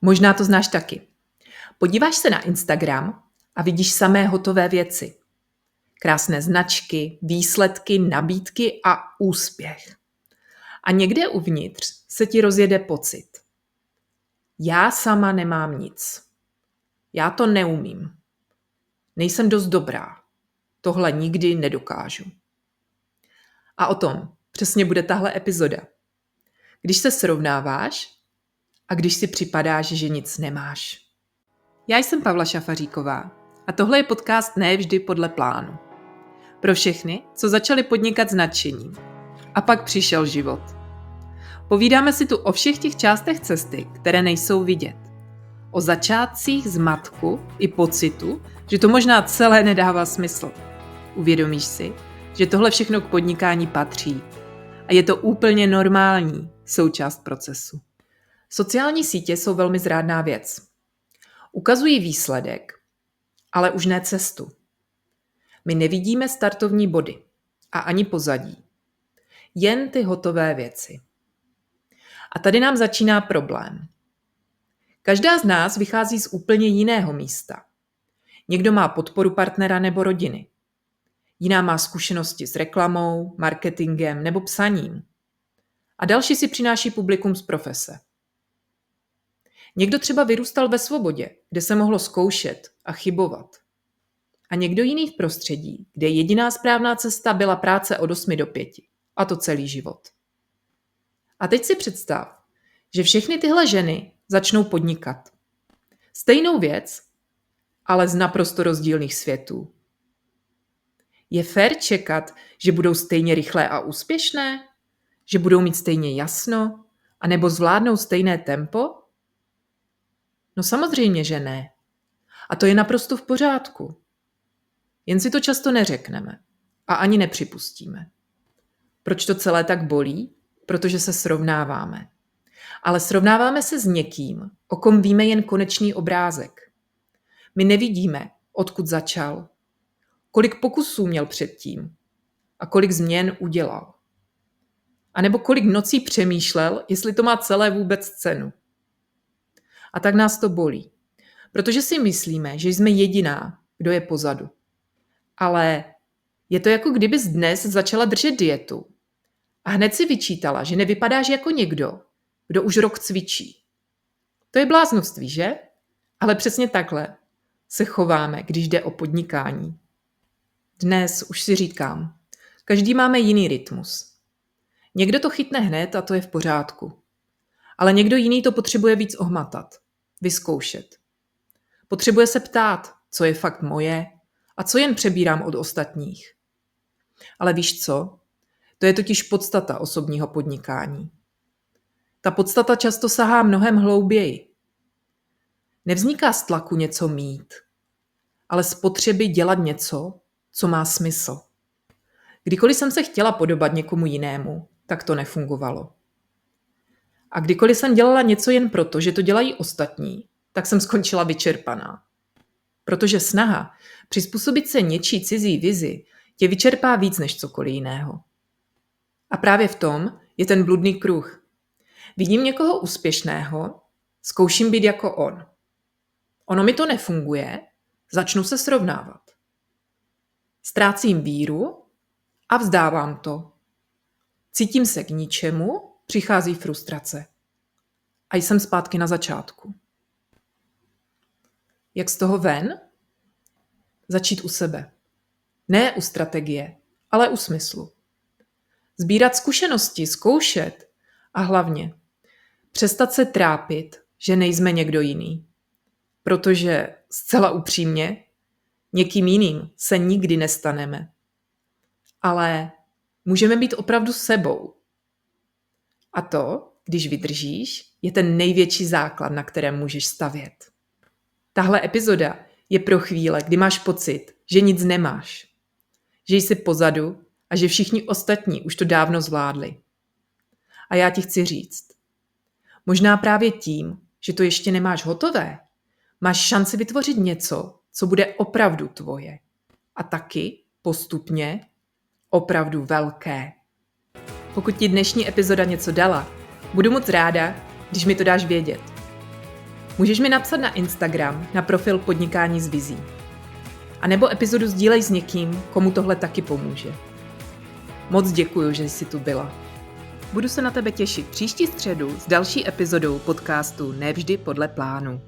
Možná to znáš taky. Podíváš se na Instagram a vidíš samé hotové věci. Krásné značky, výsledky, nabídky a úspěch. A někde uvnitř se ti rozjede pocit. Já sama nemám nic. Já to neumím. Nejsem dost dobrá. Tohle nikdy nedokážu. A o tom přesně bude tahle epizoda. Když se srovnáváš a když si připadáš, že nic nemáš. Já jsem Pavla Šafaříková a tohle je podcast Ne vždy podle plánu. Pro všechny, co začali podnikat s nadšením. A pak přišel život. Povídáme si tu o všech těch částech cesty, které nejsou vidět. O začátcích zmatku i pocitu, že to možná celé nedává smysl. Uvědomíš si, že tohle všechno k podnikání patří. A je to úplně normální součást procesu. Sociální sítě jsou velmi zrádná věc. Ukazují výsledek, ale už ne cestu. My nevidíme startovní body a ani pozadí. Jen ty hotové věci. A tady nám začíná problém. Každá z nás vychází z úplně jiného místa. Někdo má podporu partnera nebo rodiny. Jiná má zkušenosti s reklamou, marketingem nebo psaním. A další si přináší publikum z profese. Někdo třeba vyrůstal ve svobodě, kde se mohlo zkoušet a chybovat. A někdo jiný v prostředí, kde jediná správná cesta byla práce od 8 do 5. A to celý život. A teď si představ, že všechny tyhle ženy začnou podnikat. Stejnou věc, ale z naprosto rozdílných světů. Je fér čekat, že budou stejně rychlé a úspěšné? Že budou mít stejně jasno? A nebo zvládnou stejné tempo? No samozřejmě, že ne. A to je naprosto v pořádku. Jen si to často neřekneme a ani nepřipustíme. Proč to celé tak bolí? Protože se srovnáváme. Ale srovnáváme se s někým, o kom víme jen konečný obrázek. My nevidíme, odkud začal, kolik pokusů měl předtím a kolik změn udělal. A nebo kolik nocí přemýšlel, jestli to má celé vůbec cenu. A tak nás to bolí, protože si myslíme, že jsme jediná, kdo je pozadu. Ale je to jako kdybys dnes začala držet dietu a hned si vyčítala, že nevypadáš jako někdo, kdo už rok cvičí. To je bláznoství, že? Ale přesně takhle se chováme, když jde o podnikání. Dnes už si říkám, každý máme jiný rytmus. Někdo to chytne hned a to je v pořádku. Ale někdo jiný to potřebuje víc ohmatat, vyzkoušet. Potřebuje se ptát, co je fakt moje a co jen přebírám od ostatních. Ale víš co? To je totiž podstata osobního podnikání. Ta podstata často sahá mnohem hlouběji. Nevzniká z tlaku něco mít, ale z potřeby dělat něco, co má smysl. Kdykoliv jsem se chtěla podobat někomu jinému, tak to nefungovalo. A kdykoliv jsem dělala něco jen proto, že to dělají ostatní, tak jsem skončila vyčerpaná. Protože snaha přizpůsobit se něčí cizí vizi tě vyčerpá víc než cokoliv jiného. A právě v tom je ten bludný kruh. Vidím někoho úspěšného, zkouším být jako on. Ono mi to nefunguje, začnu se srovnávat. Ztrácím víru a vzdávám to. Cítím se k ničemu, přichází frustrace. A jsem zpátky na začátku. Jak z toho ven? Začít u sebe. Ne u strategie, ale u smyslu. Sbírat zkušenosti, zkoušet a hlavně přestat se trápit, že nejsme někdo jiný. Protože zcela upřímně někým jiným se nikdy nestaneme. Ale můžeme být opravdu sebou. A to, když vydržíš, je ten největší základ, na kterém můžeš stavět. Tahle epizoda je pro chvíle, kdy máš pocit, že nic nemáš. Že jsi pozadu a že všichni ostatní už to dávno zvládli. A já ti chci říct, možná právě tím, že to ještě nemáš hotové, máš šanci vytvořit něco, co bude opravdu tvoje. A taky postupně opravdu velké. Pokud ti dnešní epizoda něco dala, budu moc ráda, když mi to dáš vědět. Můžeš mi napsat na Instagram, na profil Podnikání s vizí. A nebo epizodu sdílej s někým, komu tohle taky pomůže. Moc děkuju, že jsi tu byla. Budu se na tebe těšit příští středu s další epizodou podcastu Nevždy podle plánu.